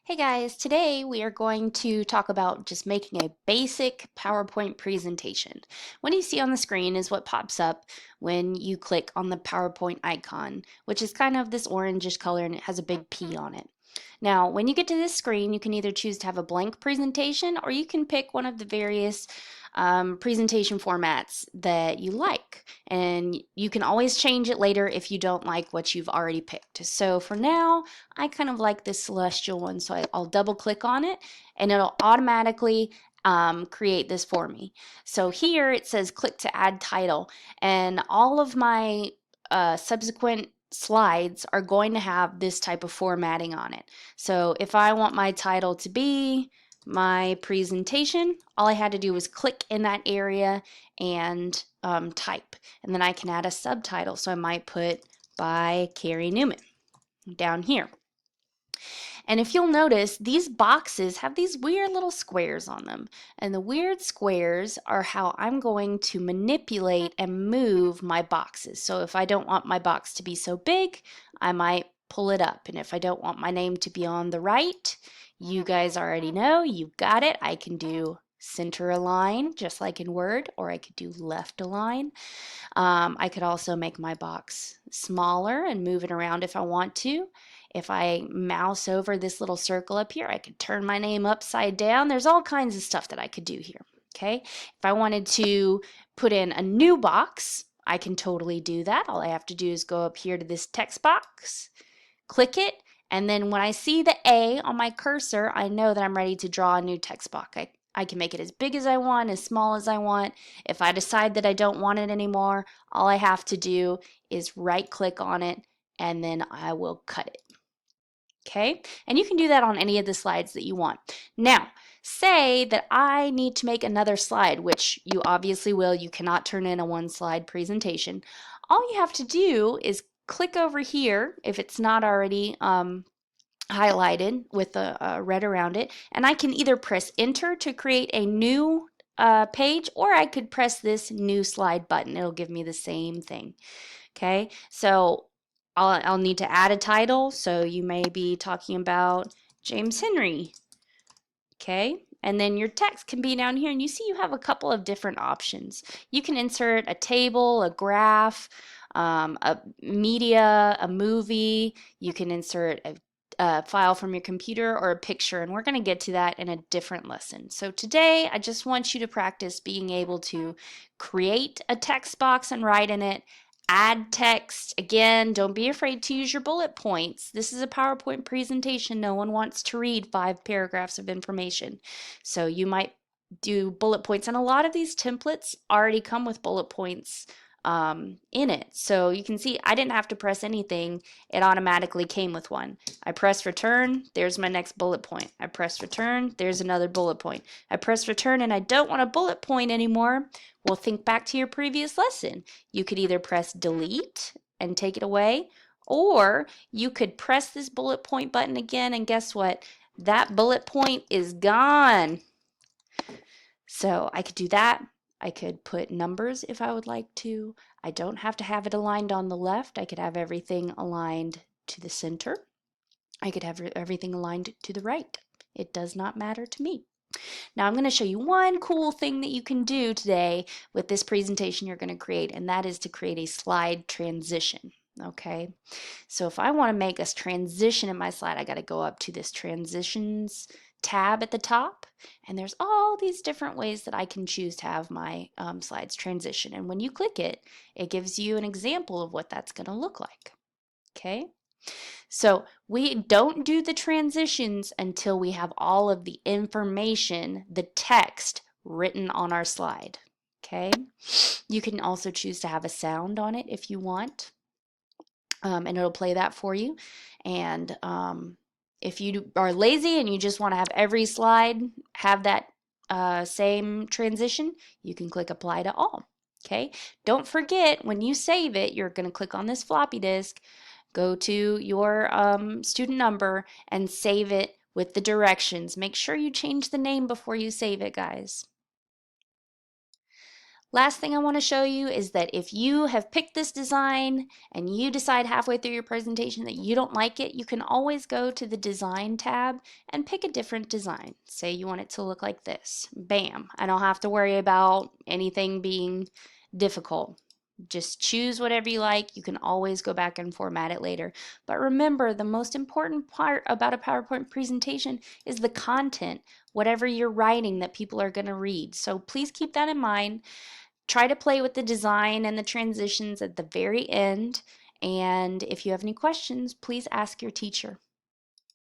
Hey guys, today we are going to talk about just making a basic PowerPoint presentation. What you see on the screen is what pops up when you click on the PowerPoint icon, which is kind of this orangish color and it has a big P on it. Now, when you get to this screen, you can either choose to have a blank presentation or you can pick one of the various presentation formats that you like. And you can always change it later if you don't like what you've already picked. So for now, I kind of like this celestial one, so I'll double click on it and it'll automatically create this for me. So here it says click to add title, and all of my subsequent slides are going to have this type of formatting on it. So if I want my title to be my presentation, all I had to do was click in that area and type, and then I can add a subtitle. So I might put by Carrie Newman down here. And if you'll notice, these boxes have these weird little squares on them. And the weird squares are how I'm going to manipulate and move my boxes. So if I don't want my box to be so big, I might pull it up. And if I don't want my name to be on the right, you guys already know, you got it. I can do center align, just like in Word, or I could do left align. I could also make my box smaller and move it around if I want to. If I mouse over this little circle up here, I could turn my name upside down. There's all kinds of stuff that I could do here. Okay, if I wanted to put in a new box, I can totally do that. All I have to do is go up here to this text box, click it, and then when I see the A on my cursor, I know that I'm ready to draw a new text box. I can make it as big as I want, as small as I want. If I decide that I don't want it anymore, all I have to do is right click on it and then I will cut it. Okay, and you can do that on any of the slides that you want. Now, say that I need to make another slide, which you obviously will. You cannot turn in a one slide presentation. All you have to do is click over here if it's not already highlighted with the red around it, and I can either press enter to create a new page, or I could press this new slide button. It'll give me the same thing. Okay, so I'll need to add a title, so you may be talking about James Henry. Okay, and then your text can be down here, and you see you have a couple of different options. You can insert a table, a graph, a media, a movie. You can insert a file from your computer or a picture, and we're going to get to that in a different lesson. So today I just want you to practice being able to create a text box and write in it, add text. Again, don't be afraid to use your bullet points. This is a PowerPoint presentation. No one wants to read 5 paragraphs of information. So you might do bullet points, and a lot of these templates already come with bullet points in it. So you can see I didn't have to press anything. It automatically came with one. I press return, there's my next bullet point. I press return, there's another bullet point. I press return and I don't want a bullet point anymore. Well, think back to your previous lesson. You could either press delete and take it away, or you could press this bullet point button again, and guess what? That bullet point is gone. So I could do that. I could put numbers if I would like to. I don't have to have it aligned on the left. I could have everything aligned to the center. I could have everything aligned to the right. It does not matter to me. Now I'm going to show you one cool thing that you can do today with this presentation you're going to create, and that is to create a slide transition. Okay, so if I want to make a transition in my slide, I got to go up to this transitions tab at the top, and there's all these different ways that I can choose to have my slides transition, and when you click it, it gives you an example of what that's going to look like. Okay, so we don't do the transitions until we have all of the information, the text, written on our slide. Okay, you can also choose to have a sound on it if you want, and it'll play that for you. And if you are lazy and you just want to have every slide have that same transition, you can click apply to all. Okay, don't forget when you save it, you're going to click on this floppy disk, go to your student number, and save it with the directions. Make sure you change the name before you save it, guys. Last thing I want to show you is that if you have picked this design and you decide halfway through your presentation that you don't like it, you can always go to the Design tab and pick a different design. Say you want it to look like this. Bam! I don't have to worry about anything being difficult. Just choose whatever you like. You can always go back and format it later. But remember, the most important part about a PowerPoint presentation is the content, whatever you're writing that people are going to read. So please keep that in mind. Try to play with the design and the transitions at the very end. And if you have any questions, please ask your teacher.